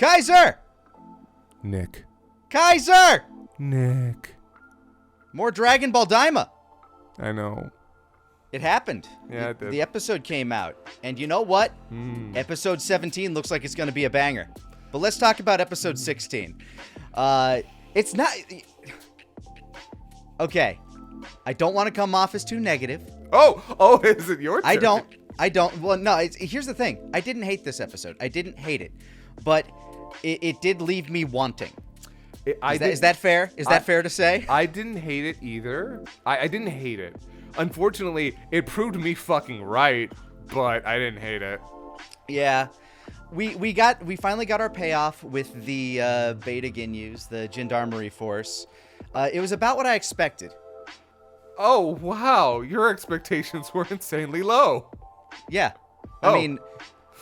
Kaiser! Nick. Kaiser! Nick. More Dragon Ball Daima. I know. It happened. Yeah, it did. The episode came out. And you know what? Episode 17 looks like it's going to be a banger. But let's talk about episode 16. It's not... Okay. I don't want to come off as too negative. Oh, is it your turn? I don't. Well, no, here's the thing. I didn't hate this episode. I didn't hate it. But it did leave me wanting. Is that fair? Is that fair to say? I didn't hate it either. I didn't hate it. Unfortunately, it proved me fucking right, but I didn't hate it. Yeah. We finally got our payoff with the Beta Ginyus, the Gendarmerie Force. It was about what I expected. Oh, wow. Your expectations were insanely low. Yeah. I mean,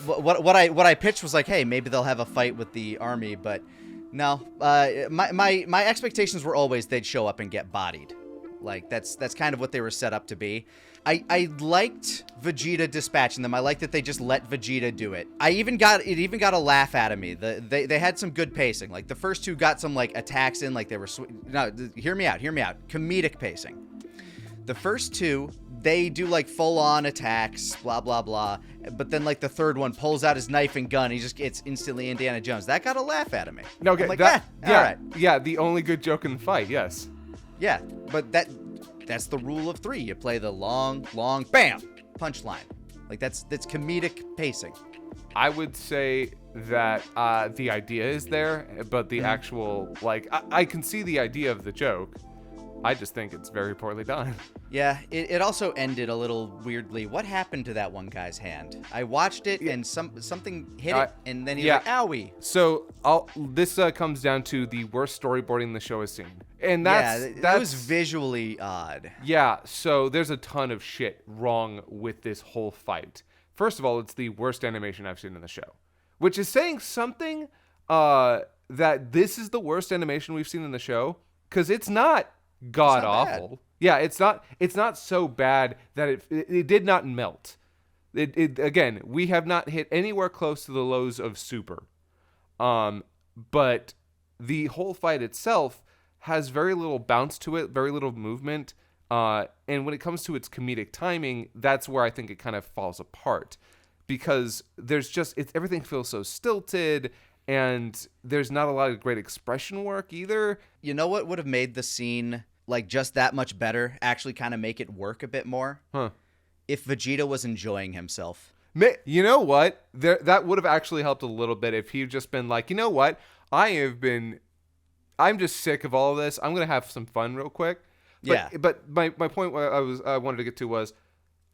what I pitched was like, hey, maybe they'll have a fight with the army, but no. My expectations were always they'd show up and get bodied. Like, that's kind of what they were set up to be. I liked Vegeta dispatching them. I liked that they just let Vegeta do it. It even got a laugh out of me. They had some good pacing. Like, the first two got some, like, attacks in, like they were... No, hear me out. Comedic pacing. The first two, they do, like, full-on attacks, blah, blah, blah. But then, like, the third one pulls out his knife and gun. He just gets instantly Indiana Jones. That got a laugh out of me. No, okay, I'm like, all right. Yeah, the only good joke in the fight, yes. Yeah, but that's the rule of three. You play the long, bam, punchline. Like, that's comedic pacing. I would say that the idea is there, but the actual, like, I can see the idea of the joke. I just think it's very poorly done. Yeah, it also ended a little weirdly. What happened to that one guy's hand? I watched it, and something hit it, and then he's like, owie. So this comes down to the worst storyboarding the show has seen. And that was visually odd. Yeah, so there's a ton of shit wrong with this whole fight. First of all, it's the worst animation I've seen in the show, which is saying something that this is the worst animation we've seen in the show, because it's not god awful. Bad. Yeah, it's not so bad that it did not melt. It again, we have not hit anywhere close to the lows of Super. But the whole fight itself has very little bounce to it, very little movement. And when it comes to its comedic timing, that's where I think it kind of falls apart, because everything feels so stilted, and there's not a lot of great expression work either. You know what would have made the scene like just that much better, actually kind of make it work a bit more? If Vegeta was enjoying himself. You know what? That would have actually helped a little bit if he'd just been like, you know what? I'm just sick of all of this. I'm going to have some fun real quick. But my point I wanted to get to was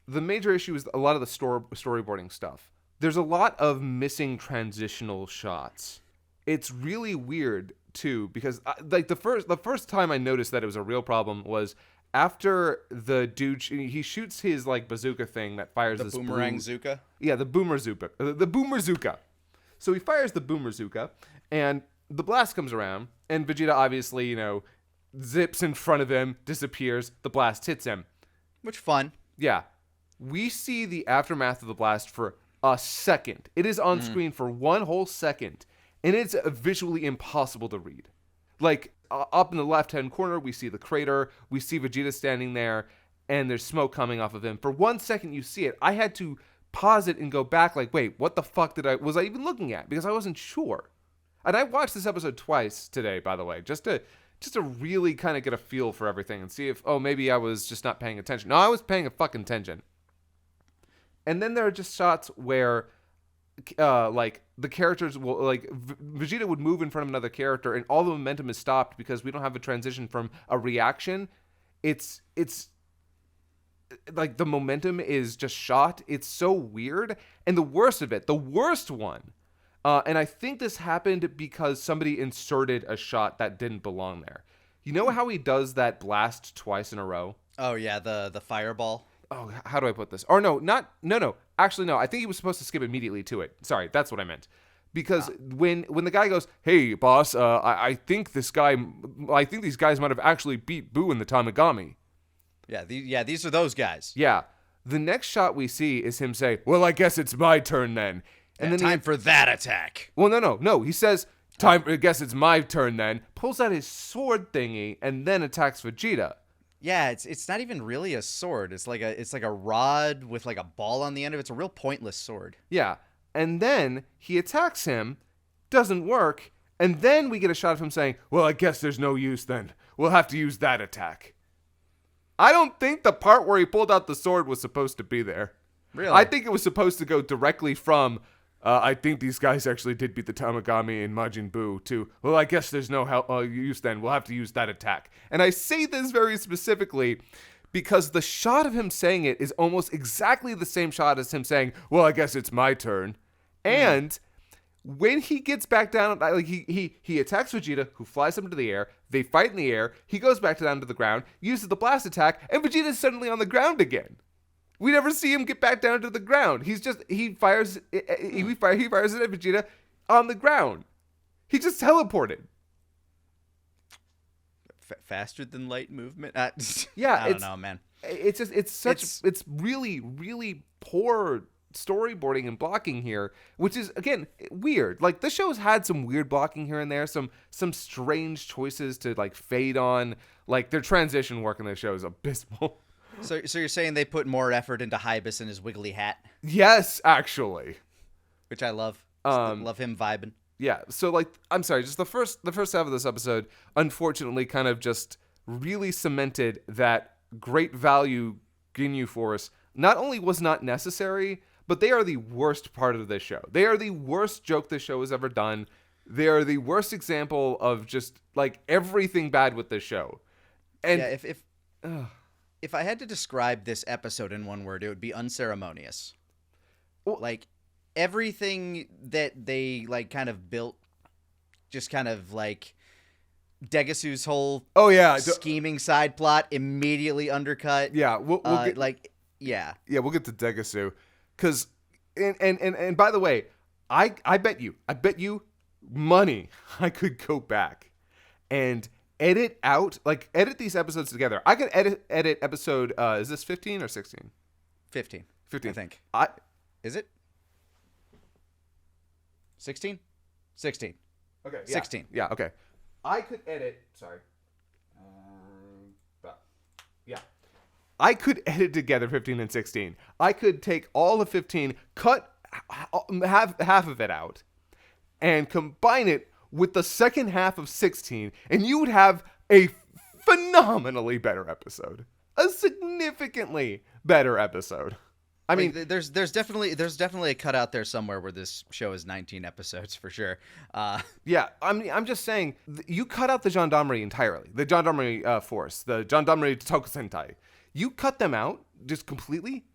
the major issue is a lot of the storyboarding stuff. There's a lot of missing transitional shots. It's really weird too, because like the first time I noticed that it was a real problem was after the dude he shoots his like bazooka thing that fires this boomerang Zuka. Yeah, the boomer Zuka. The boomer Zuka. So he fires the boomer Zuka, and the blast comes around, and Vegeta obviously, zips in front of him, disappears, the blast hits him. Which fun. Yeah. We see the aftermath of the blast for a second. It is on screen for one whole second, and it's visually impossible to read. Like, up in the left-hand corner, we see the crater, we see Vegeta standing there, and there's smoke coming off of him. For 1 second you see it. I had to pause it and go back like, wait, what the fuck was I even looking at? Because I wasn't sure. And I watched this episode twice today, by the way, just to really kind of get a feel for everything and see if, maybe I was just not paying attention. No, I was paying a fucking attention. And then there are just shots where, like, the characters will, like, Vegeta would move in front of another character and all the momentum is stopped because we don't have a transition from a reaction. It's like the momentum is just shot. It's so weird. And the worst one, and I think this happened because somebody inserted a shot that didn't belong there. You know how he does that blast twice in a row? Oh, yeah, the fireball. Oh, how do I put this? Or no. Actually, no. I think he was supposed to skip immediately to it. Sorry, that's what I meant. Because when the guy goes, "Hey, boss, I think these guys might have actually beat Boo in the Tamagami." Yeah, these are those guys. Yeah. The next shot we see is him say, "Well, I guess it's my turn then." And Yeah, then time for that attack. Well, no. He says, "Time. I guess it's my turn then." Pulls out his sword thingy and then attacks Vegeta. Yeah, it's not even really a sword. It's like a rod with like a ball on the end of it. It's a real pointless sword. Yeah, and then he attacks him, doesn't work, and then we get a shot of him saying, "Well, I guess there's no use then. We'll have to use that attack." I don't think the part where he pulled out the sword was supposed to be there. Really? I think it was supposed to go directly from, I think these guys actually did beat the Tamagami in Majin Buu, to, well, I guess there's no use then. We'll have to use that attack. And I say this very specifically because the shot of him saying it is almost exactly the same shot as him saying, "Well, I guess it's my turn." And when he gets back down, like he attacks Vegeta, who flies him into the air. They fight in the air. He goes back down to the ground, uses the blast attack, and Vegeta's suddenly on the ground again. We never see him get back down to the ground. He fires it at Vegeta on the ground. He just teleported. Faster than light movement. Yeah, I don't know, man. It's really, really poor storyboarding and blocking here, which is, again, weird. Like, the show's had some weird blocking here and there, some strange choices to like fade on. Like, their transition work in the show is abysmal. So you're saying they put more effort into Hybus and his wiggly hat? Yes, actually. Which I love. Love him vibing. Yeah, so like, I'm sorry, just the first half of this episode, unfortunately, kind of just really cemented that great value Ginyu Force not only was not necessary, but they are the worst part of this show. They are the worst joke this show has ever done. They are the worst example of just like everything bad with this show. And yeah, if I had to describe this episode in one word, it would be unceremonious. Well, like everything that they like kind of built, just kind of like Degasu's whole scheming side plot immediately undercut. Yeah, we'll get, we'll get to Degasu, because and by the way, I bet you money I could go back and edit these episodes together. I could edit episode, is this 15 or 16? 15, I think. Is it 16? 16. Okay, yeah. 16. Yeah, okay. I could edit, I could edit together 15 and 16. I could take all of 15, cut half of it out, and combine it with the second half of 16, and you would have a phenomenally better episode. A significantly better episode. I mean, there's definitely a cut out there somewhere where this show is 19 episodes for sure. Yeah, I mean, I'm just saying, you cut out the gendarmerie entirely, the gendarmerie force, the gendarmerie Tokusentai. You cut them out just completely,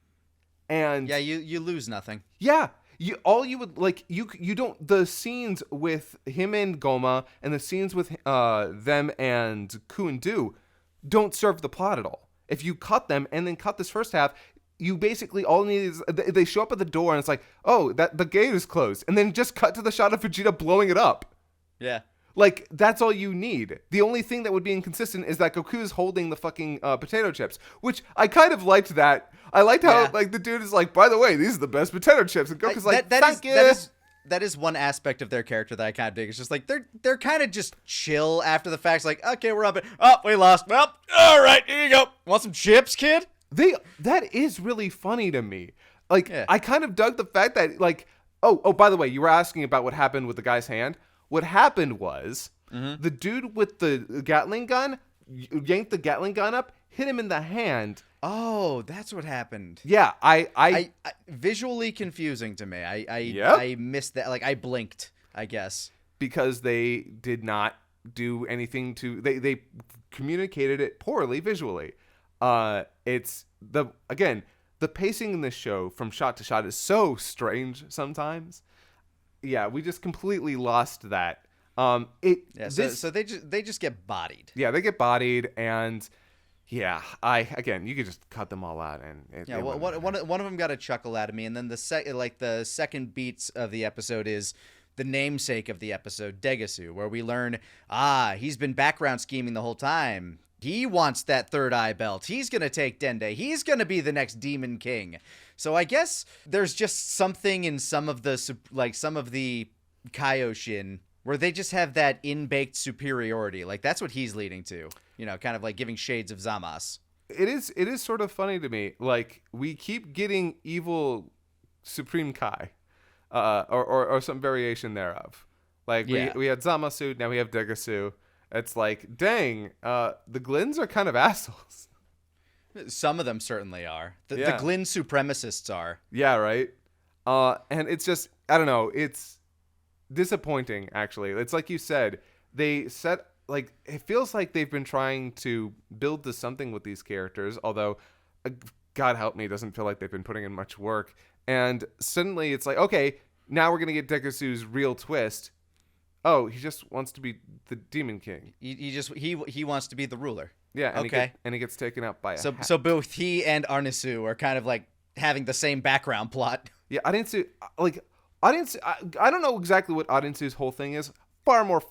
and yeah, you lose nothing. Yeah, you don't, the scenes with him and Goma and the scenes with them and Ku and Du don't serve the plot at all. If you cut them and then cut this first half, you basically all need is they show up at the door and it's like, oh, that the gate is closed, and then just cut to the shot of Vegeta blowing it up. Yeah. Like, that's all you need. The only thing that would be inconsistent is that Goku is holding the fucking potato chips, which I kind of liked that. I liked how, like, the dude is like, by the way, these are the best potato chips. And Goku's like, thank you. That is one aspect of their character that I kind of dig. It's just like, they're kind of just chill after the fact. It's like, okay, we're up. Oh, we lost. Well, all right, here you go. Want some chips, kid? That is really funny to me. Like, yeah. I kind of dug the fact that, like, oh, by the way, you were asking about what happened with the guy's hand. What happened was the dude with the Gatling gun yanked the Gatling gun up, hit him in the hand. Oh, that's what happened. Yeah, I visually confusing to me. I missed that. Like, I blinked, I guess, because they did not do anything to. They communicated it poorly visually. It's the pacing in this show from shot to shot is so strange sometimes. Yeah, we just completely lost that. So they just get bodied. Yeah, they get bodied, and yeah, you could just cut them all out, and one of them got a chuckle out of me, and then the second beats of the episode is the namesake of the episode, Degasu, where we learn he's been background scheming the whole time. He wants that third eye belt. He's going to take Dende. He's going to be the next Demon King. So I guess there's just something in some of the Kaioshin where they just have that in-baked superiority. Like, that's what he's leading to. You know, kind of like giving shades of Zamas. It is sort of funny to me. Like, we keep getting evil Supreme Kai, or some variation thereof. Like, we had Zamasu, now we have Degasu. It's like, dang, the Glins are kind of assholes. Some of them certainly are. The Glin supremacists are. Yeah, right? And it's just, I don't know, it's disappointing, actually. It's like you said, they set, like, it feels like they've been trying to build to something with these characters, although, God help me, it doesn't feel like they've been putting in much work. And suddenly it's like, okay, now we're going to get Dekasu's real twist. Oh, he just wants to be the Demon King. He wants to be the ruler. Yeah, and okay. He gets taken out by a hat. So both he and Arnisu are kind of like having the same background plot. Yeah, I don't know exactly what Adensu's whole thing is. Far more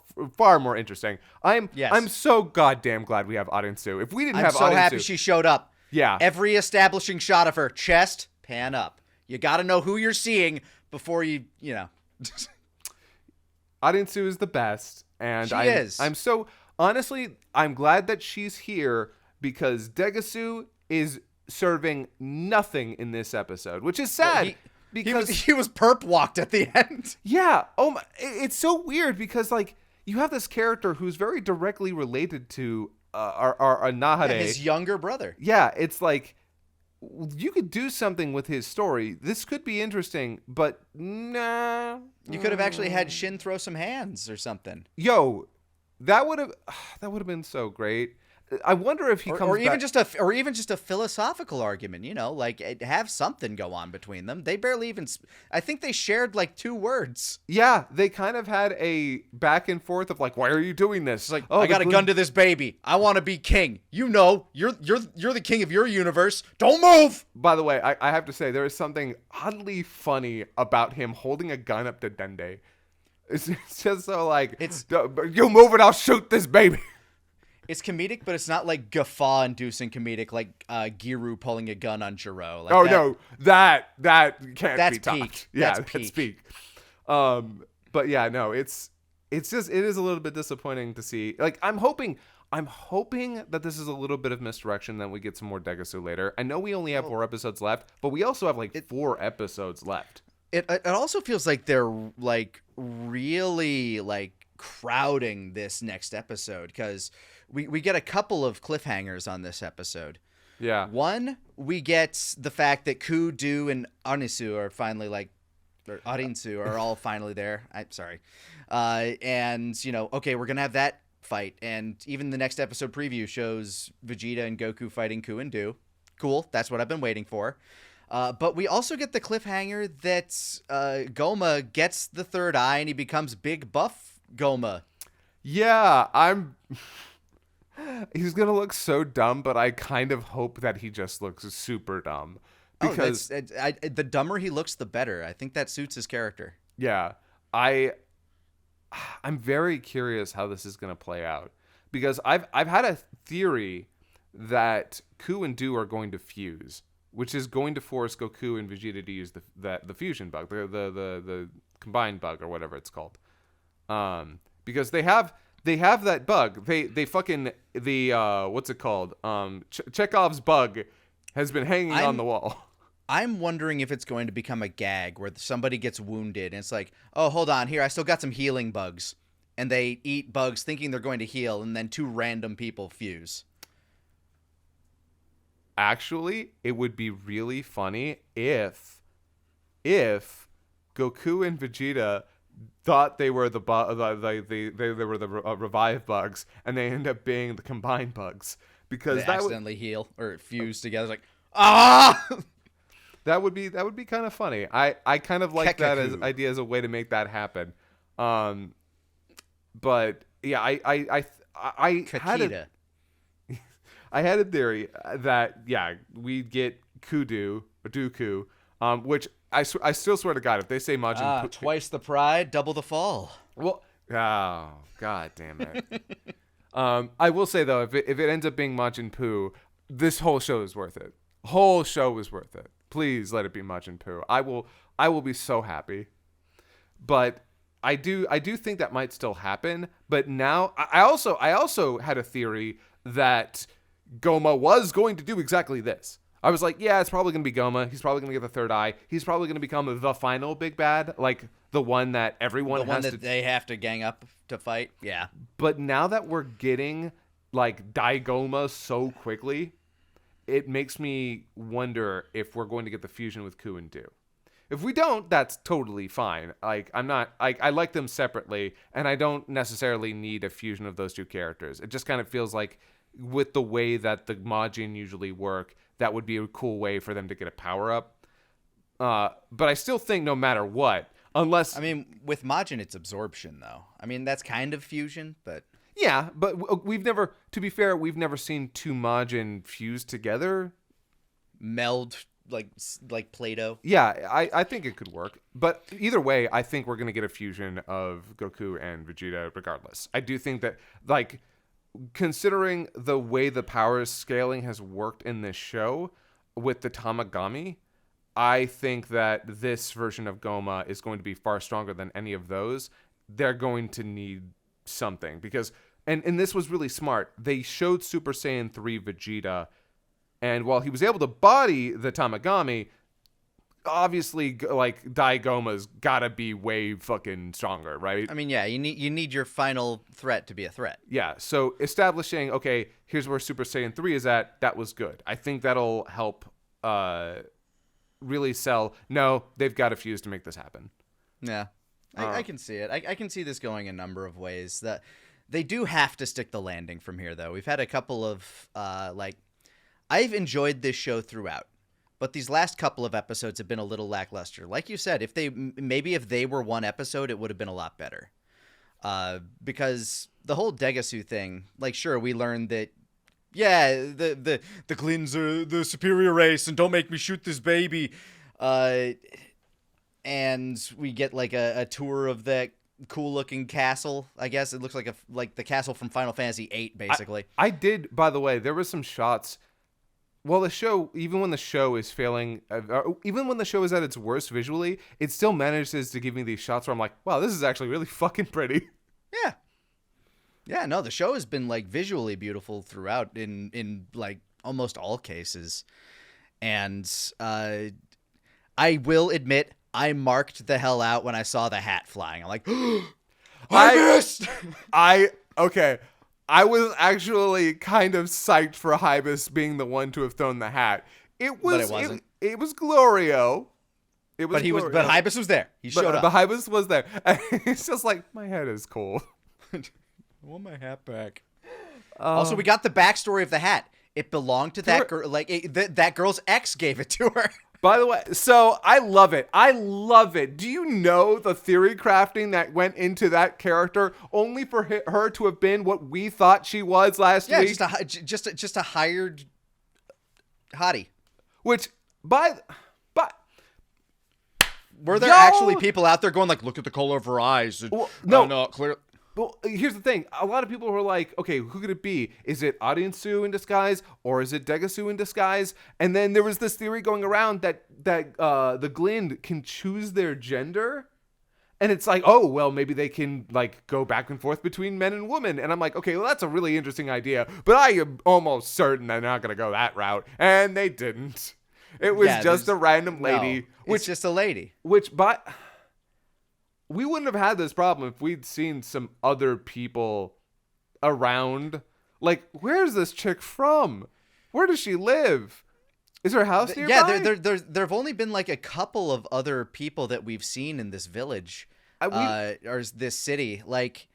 interesting. I'm so goddamn glad we have Adensu. If we didn't have Adensu, I'm so happy she showed up. Yeah. Every establishing shot of her chest, pan up. You got to know who you're seeing before you know. Adensu is the best, and she is. I'm so honestly, I'm glad that she's here because Degasu is serving nothing in this episode, which is sad. Because he was perp walked at the end. Yeah. Oh my, it's so weird because like you have this character who's very directly related to our Nahade, his younger brother. Yeah, it's like you could do something with his story. This could be interesting, but nah. You could have actually had Shin throw some hands or something. Yo, that would have been so great. I wonder if he comes or even back. just a philosophical argument, you know, like have something go on between them. They barely even I think they shared like 2 words. Yeah, they kind of had a back and forth of like, why are you doing this? It's like, I got a gun to this baby. I want to be king. You know, you're the king of your universe. Don't move. By the way, I have to say there is something oddly funny about him holding a gun up to Dende. It's just so like, you move it, I'll shoot this baby. It's comedic, but it's not like guffaw-inducing comedic, like Giru pulling a gun on Jiro. Like no, that can't be topped. Peak. Yeah, that's peak. But yeah, no, it is a little bit disappointing to see. Like, I'm hoping that this is a little bit of misdirection, that we get some more Degasu later. I know we only have 4 episodes left, but we also have like 4 episodes left. It also feels like they're like really like crowding this next episode because we get a couple of cliffhangers on this episode. Yeah. One, we get the fact that Ku, Du, and Arnisu are finally or Arinsu are all finally there. I'm sorry. And, you know, okay, we're going to have that fight. And even the next episode preview shows Vegeta and Goku fighting Ku and Du. Cool. That's what I've been waiting for. But we also get the cliffhanger that Goma gets the third eye and he becomes Big Buff Goma. Yeah, he's going to look so dumb, but I kind of hope that he just looks super dumb. Because the dumber he looks, the better. I think that suits his character. Yeah. I'm very curious how this is going to play out. Because I've had a theory that Ku and Du are going to fuse, which is going to force Goku and Vegeta to use the fusion bug, the combined bug or whatever it's called. Because they have that bug. They fucking what's it called? Chekhov's bug has been hanging on the wall. I'm wondering if it's going to become a gag where somebody gets wounded and it's like, oh, hold on, here, I still got some healing bugs. And they eat bugs thinking they're going to heal, and then 2 random people fuse. Actually, it would be really funny if Goku and Vegeta thought they were the revive bugs, and they end up being the combined bugs because they accidentally heal or fuse together. It's like that would be kind of funny. I kind of like that as idea as a way to make that happen. But yeah, I had a theory that we'd get Kudu or Dooku, which I still swear to God, if they say Majin twice the pride, double the fall. Well, oh, God damn it. I will say though, if it ends up being Majin Poo, this whole show is worth it. Whole show is worth it. Please let it be Majin Poo. I will be so happy. But I do think that might still happen. But now I also had a theory that Goma was going to do exactly this. I was like, yeah, it's probably going to be Goma. He's probably going to get the third eye. He's probably going to become the final big bad, like the one that everyone they have to gang up to fight. Yeah. But now that we're getting like Daigoma so quickly, it makes me wonder if we're going to get the fusion with Ku and Do. If we don't, that's totally fine. Like I like them separately, and I don't necessarily need a fusion of those two characters. It just kind of feels like with the way that the Majin usually work, that would be a cool way for them to get a power up. But I still think no matter what, unless... I mean, with Majin, it's absorption, though. I mean, that's kind of fusion, but... Yeah, but we've never... To be fair, we've never seen two Majin fuse together. Meld, like Play-Doh. Yeah, I think it could work. But either way, I think we're going to get a fusion of Goku and Vegeta regardless. I do think that, like... Considering the way the power scaling has worked in this show with the Tamagami, I think that this version of Goma is going to be far stronger than any of those. They're going to need something because, and this was really smart. They showed Super Saiyan 3 Vegeta, and while he was able to body the Tamagami, obviously, like, Daigoma's gotta be way fucking stronger, right? I mean, yeah, you need your final threat to be a threat. Yeah, so establishing, okay, here's where Super Saiyan 3 is at, that was good. I think that'll help really sell, no, they've got to fuse to make this happen. Yeah, I can see it. I can see this going a number of ways. That they do have to stick the landing from here, though. We've had a couple of, I've enjoyed this show throughout. But these last couple of episodes have been a little lackluster. Like you said, if they were one episode, it would have been a lot better. Because the whole Degasu thing, like, sure, we learned that, yeah, the Glins are the superior race, and don't make me shoot this baby. And we get like a tour of that cool looking castle. I guess it looks like the castle from Final Fantasy VIII, basically. I did, by the way, there were some shots. Well, the show, even when the show is failing, even when the show is at its worst visually, it still manages to give me these shots where I'm like, wow, this is actually really fucking pretty. Yeah. Yeah, no, the show has been, like, visually beautiful throughout in like, almost all cases. And I will admit, I marked the hell out when I saw the hat flying. I'm like, I missed! Okay. I was actually kind of psyched for Hybis being the one to have thrown the hat. It wasn't. It was Glorio. But Hybis was there. He showed up. But Hybis was there. And it's just like, my head is cold. I want my hat back. Also, we got the backstory of the hat. It belonged to that girl. Like that girl's ex gave it to her. By the way, so I love it. I love it. Do you know the theory crafting that went into that character only for her to have been what we thought she was last week? Yeah, just a hired hottie. Which, were there actually people out there going like, look at the color of her eyes? Well, no, clear. Well, here's the thing. A lot of people were like, okay, who could it be? Is it Audiensu in disguise or is it Degasu in disguise? And then there was this theory going around that the Glind can choose their gender. And it's like, oh, well, maybe they can like go back and forth between men and women. And I'm like, okay, well, that's a really interesting idea. But I am almost certain they're not going to go that route. And they didn't. It was just a random lady. No, it's just a lady. We wouldn't have had this problem if we'd seen some other people around. Like, where's this chick from? Where does she live? Is her house nearby? Yeah, there have only been like a couple of other people that we've seen in this village, or this city. Like,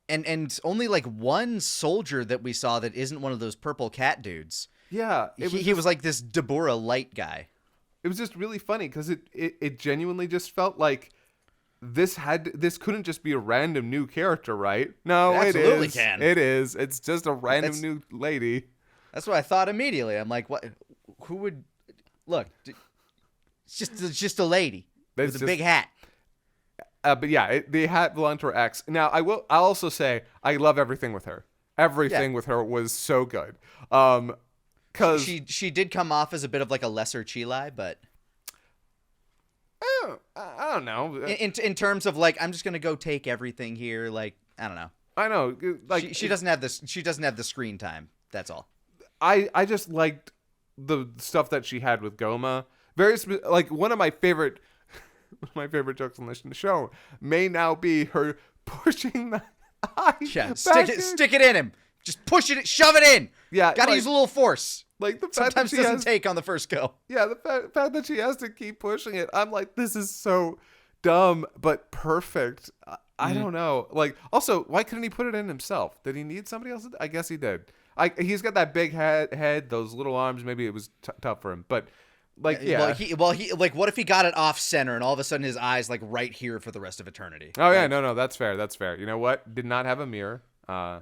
and only like one soldier that we saw that isn't one of those purple cat dudes. Yeah, he was like this Deborah light guy. It was just really funny because it genuinely just felt like this couldn't just be a random new character, right? No, it absolutely can. It is. It's just a random new lady. That's what I thought immediately. I'm like, what? Who would look? It's just a lady with a big hat. But yeah, the hat belonged to her ex. Now I'll also say I love everything with her. Everything with her was so good. Cause she did come off as a bit of like a lesser Chilai, but I don't know. In terms of like, I'm just gonna go take everything here. Like, I don't know. I know. Like she doesn't have this. She doesn't have the screen time. That's all. I just liked the stuff that she had with Goma. Like one of my favorite jokes on the show may now be her pushing the eye. Yeah, stick it in him. Just push it, shove it in. Yeah, gotta use a little force. Like the fact sometimes that she doesn't take on the first go. Yeah, the fact that she has to keep pushing it. I'm like, this is so dumb but perfect. I don't know. Like, also, why couldn't he put it in himself? Did he need somebody else? I guess he did. He's got that big head, those little arms. Maybe it was tough for him, but. Like, yeah. He like, what if he got it off center and all of a sudden his eyes like right here for the rest of eternity? Oh yeah, no, that's fair. That's fair. You know what? Did not have a mirror. I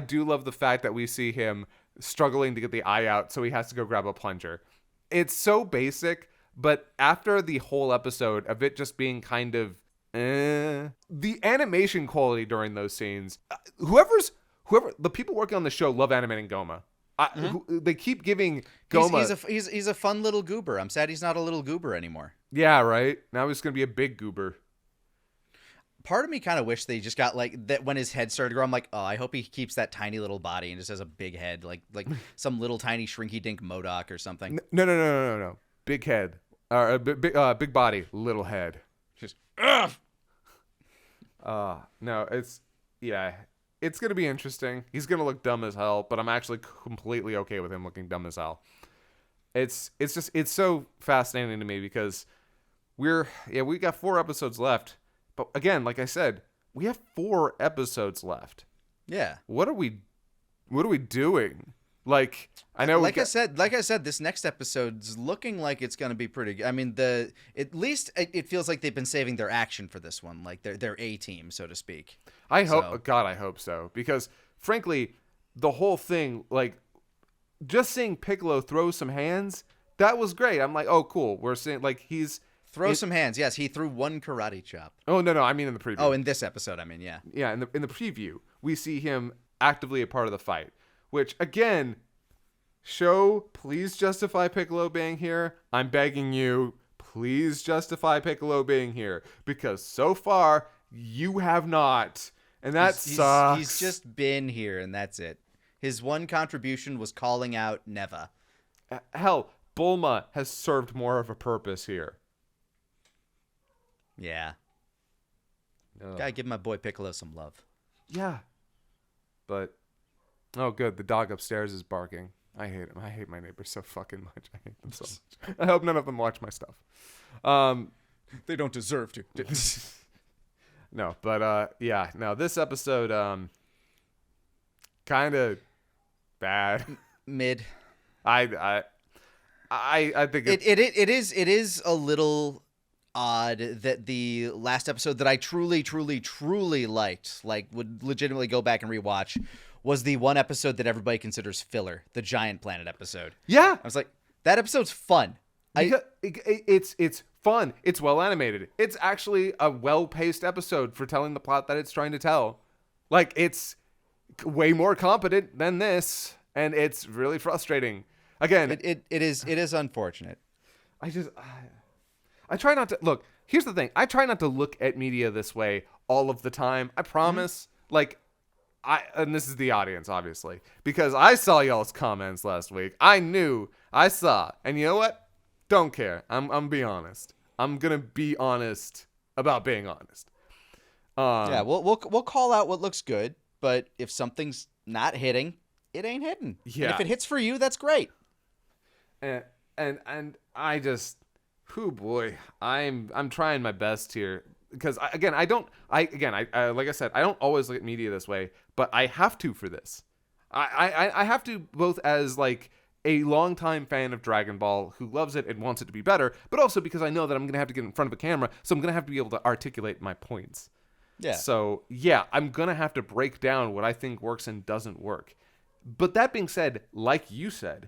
do love the fact that we see him struggling to get the eye out, so he has to go grab a plunger. It's so basic, but after the whole episode of it just being kind of the animation quality during those scenes, whoever the people working on the show love animating Goma. They keep giving Goma. He's a fun little goober. I'm sad he's not a little goober anymore. Yeah, right. Now he's gonna be a big goober. Part of me kind of wish they just got like that when his head started to grow. I'm like, oh, I hope he keeps that tiny little body and just has a big head, like some little tiny shrinky dink MODOK or something. No. Big head, big body, little head. Just no, it's going to be interesting. He's going to look dumb as hell, but I'm actually completely okay with him looking dumb as hell. It's so fascinating to me because we got 4 episodes left. But again, like I said, we have 4 episodes left. Yeah. What are we doing? Like, I know I said, this next episode's looking like it's going to be pretty good. I mean, at least it feels like they've been saving their action for this one, like their A team, so to speak. I hope so. Because frankly, the whole thing, like just seeing Piccolo throw some hands, that was great. I'm like, oh, cool. We're seeing like some hands. Yes, he threw one karate chop. Oh, no. I mean in the preview. Oh, in this episode, I mean, yeah. Yeah, in the preview, we see him actively a part of the fight. Which, again, show, please justify Piccolo being here. I'm begging you, please justify Piccolo being here. Because so far, you have not. And that sucks. He's just been here, and that's it. His one contribution was calling out Neva. Hell, Bulma has served more of a purpose here. Yeah. Gotta give my boy Piccolo some love. Yeah. But... oh, good. The dog upstairs is barking. I hate him. I hate my neighbors so fucking much. I hate them so much. I hope none of them watch my stuff. They don't deserve to. No, but yeah. No, this episode, kind of bad. Mid. I think it is a little odd that the last episode that I truly liked, like would legitimately go back and rewatch, was the one episode that everybody considers filler, the Giant Planet episode. Yeah. I was like, that episode's fun. It's fun. It's well animated. It's actually a well-paced episode for telling the plot that it's trying to tell. Like, it's way more competent than this, and it's really frustrating. Again, it is unfortunate. I try not to look. Here's the thing. I try not to look at media this way all of the time. I promise. Like, and this is the audience, obviously, because I saw y'all's comments last week. I saw, and you know what? Don't care. I'm be honest. I'm gonna be honest about being honest. Yeah, we'll call out what looks good, but if something's not hitting, it ain't hitting. Yeah. And if it hits for you, that's great. And I just, oh boy, I'm trying my best here. Because like I said, I don't always look at media this way, but I have to for this. I have to, both as like a longtime fan of Dragon Ball who loves it and wants it to be better, but also because I know that I'm going to have to get in front of a camera, so I'm going to have to be able to articulate my points. Yeah. So yeah, I'm going to have to break down what I think works and doesn't work. But that being said, like you said,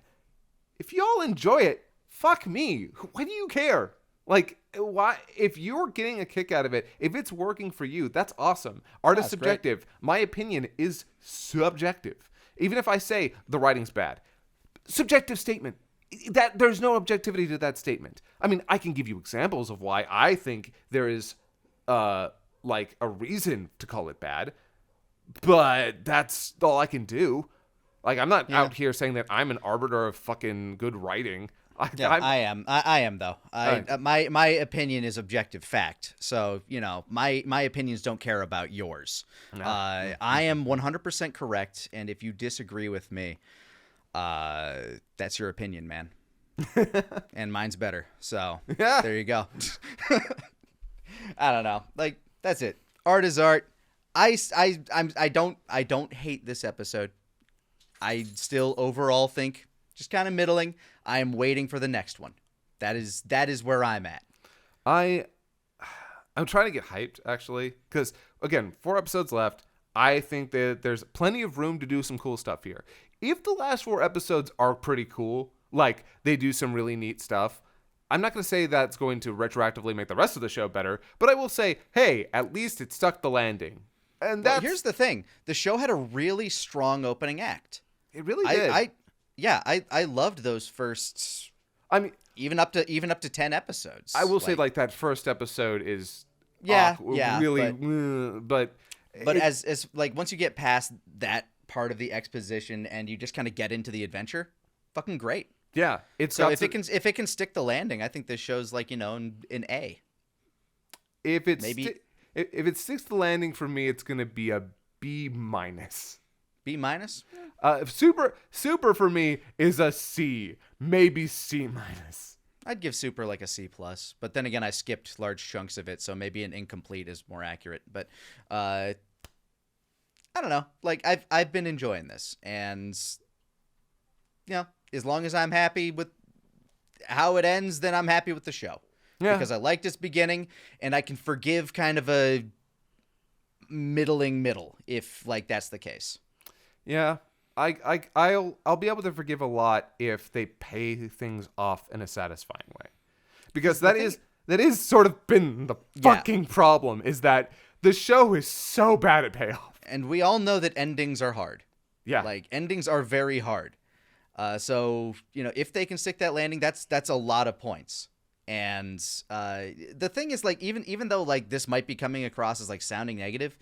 if y'all enjoy it, fuck me. Why do you care? Like, why? If you're getting a kick out of it, if it's working for you, that's awesome. Art is subjective. Great. My opinion is subjective. Even if I say the writing's bad, subjective statement. That there's no objectivity to that statement. I mean, I can give you examples of why I think there is, like a reason to call it bad, but that's all I can do. Like, I'm not out here saying that I'm an arbiter of fucking good writing. I am though. My opinion is objective fact. So, my opinions don't care about yours. No. I am 100% correct, and if you disagree with me, that's your opinion, man. And mine's better. So, there you go. I don't know. Like, that's it. Art is art. I don't hate this episode. I still overall think just kind of middling. I am waiting for the next one. That is where I'm at. I'm trying to get hyped, actually, because, again, 4 episodes left. I think that there's plenty of room to do some cool stuff here. If the last 4 episodes are pretty cool, like they do some really neat stuff, I'm not going to say that's going to retroactively make the rest of the show better, but I will say, hey, at least it stuck the landing. And here's the thing. The show had a really strong opening act. It really did. I loved those first. I mean, even up to 10 episodes. I will say, like, that first episode is really, but as like once you get past that part of the exposition and you just kind of get into the adventure, fucking great. Yeah, if it can stick the landing, I think this show's like an A. If it sticks the landing for me, it's gonna be a B-. B-? Super for me is a C, maybe C-. I'd give Super like a C+, but then again, I skipped large chunks of it, so maybe an incomplete is more accurate. But I don't know. Like, I've been enjoying this, and as long as I'm happy with how it ends, then I'm happy with the show. Yeah. Because I liked its beginning, and I can forgive kind of a middling middle if like that's the case. Yeah. I'll be able to forgive a lot if they pay things off in a satisfying way. Because that is sort of been the fucking problem, is that the show is so bad at payoff. And we all know that endings are hard. Yeah. Like, endings are very hard. So, if they can stick that landing, that's a lot of points. And the thing is, like, even though, like, this might be coming across as, like, sounding negative,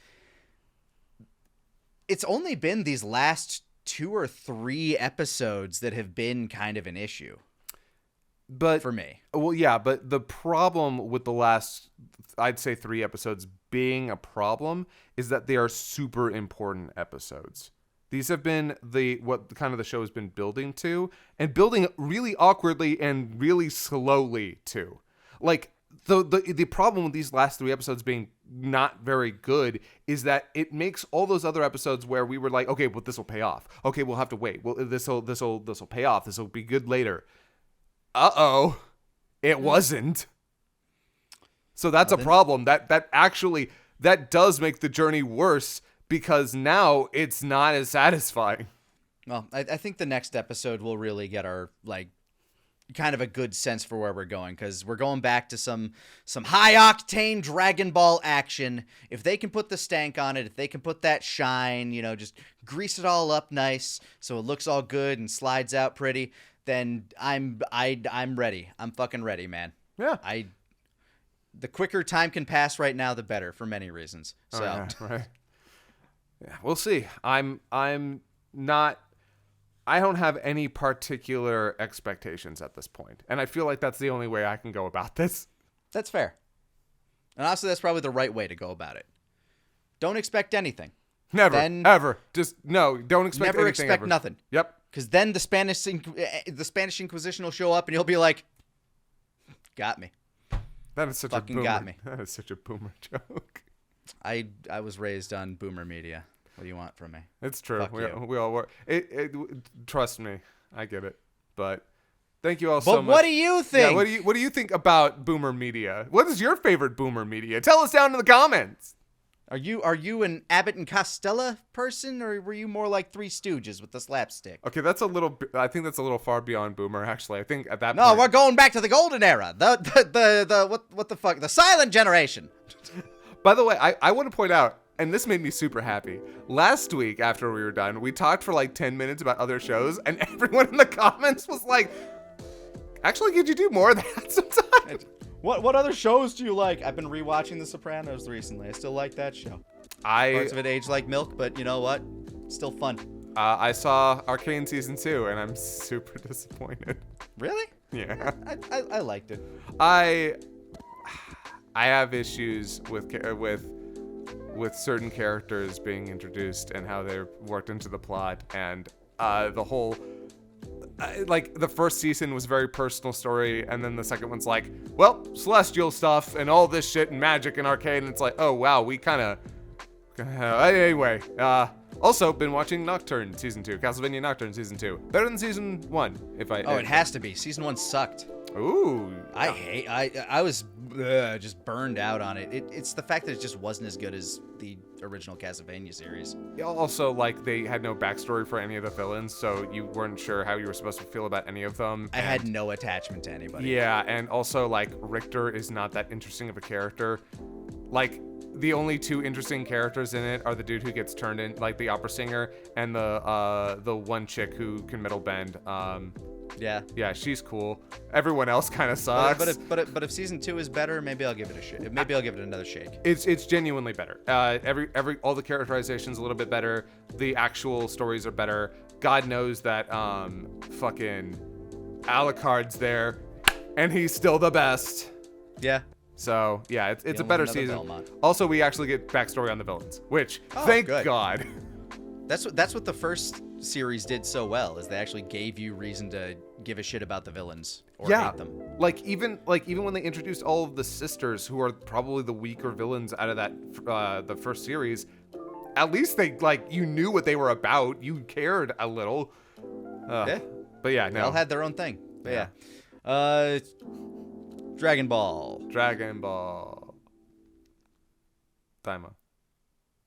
it's only been these last 2 or 3 episodes that have been kind of an issue. But for me. Well, yeah, but the problem with the last, I'd say 3 episodes being a problem is that they are super important episodes. These have been what kind of the show has been building to, and building really awkwardly and really slowly too. Like, the problem with these last 3 episodes being not very good is that it makes all those other episodes where we were like, okay, well, this will pay off. Okay, we'll have to wait. Well, this will pay off. This will be good later. Uh-oh, it wasn't. So that's a problem. That actually does make the journey worse, because now it's not as satisfying. Well, I think the next episode will really get our, like, kind of a good sense for where we're going, because we're going back to some high-octane Dragon Ball action. If they can put the stank on it, if they can put that shine, just grease it all up nice so it looks all good and slides out pretty, then I'm ready. I'm fucking ready, man. Yeah. The quicker time can pass right now, the better, for many reasons. So. Oh, yeah, right. Yeah, we'll see. I'm not. I don't have any particular expectations at this point, and I feel like that's the only way I can go about this. That's fair. And honestly, that's probably the right way to go about it. Don't expect anything. Never, ever. Just no. Don't expect never anything. Never expect ever. Nothing. Yep. Because then the Spanish Inquisition will show up, and you'll be like, "Got me." That is such fucking a boomer. Got me. That is such a boomer joke. I was raised on boomer media. What do you want from me? It's true. We all were. Trust me, I get it. But thank you all so much. But what do you think? Yeah, what do you think about boomer media? What is your favorite boomer media? Tell us down in the comments. Are you an Abbott and Costello person, or were you more like Three Stooges with the slapstick? Okay, I think that's a little far beyond boomer, actually. I think at that No, point... we're going back to the golden era. What the fuck? The silent generation. By the way, I want to point out, and this made me super happy. Last week, after we were done, we talked for like 10 minutes about other shows, and everyone in the comments was like, actually, could you do more of that sometime? What other shows do you like? I've been rewatching The Sopranos recently. I still like that show. Parts of it age like milk, but you know what? Still fun. I saw Arcane Season 2, and I'm super disappointed. Really? Yeah. I liked it. I have issues with certain characters being introduced and how they're worked into the plot, and the whole... like, the first season was a very personal story, and then the second one's like, well, celestial stuff and all this shit and magic and arcade, and it's like, oh wow, we kind of... anyway, also been watching Nocturne Season 2, Castlevania Nocturne Season 2. Better than Season 1, if I... Oh, it has to be. Season 1 sucked. Ooh. I was just burned out on it. It's the fact that it just wasn't as good as the original Castlevania series. Also, like, they had no backstory for any of the villains, so you weren't sure how you were supposed to feel about any of them. I had no attachment to anybody. Yeah, and also, like, Richter is not that interesting of a character. Like, the only two interesting characters in it are the dude who gets turned in, like, the opera singer, and the one chick who can metal bend. Yeah, she's cool. Everyone else kind of sucks. But if Season 2 is better, maybe I'll give it a shake. Maybe I'll give it another shake. It's genuinely better. All the characterization's a little bit better. The actual stories are better. God knows that fucking Alucard's there, and he's still the best. Yeah. So yeah, it's a better season. Belmont. Also, we actually get backstory on the villains, which thank God. That's what the first series did so well, is they actually gave you reason to give a shit about the villains or hate them. Like even when they introduced all of the sisters, who are probably the weaker villains out of that the first series, at least they, like, you knew what they were about. You cared a little. Yeah. But yeah, They no. all had their own thing. But yeah. Dragon Ball. Dragon Ball. Daima.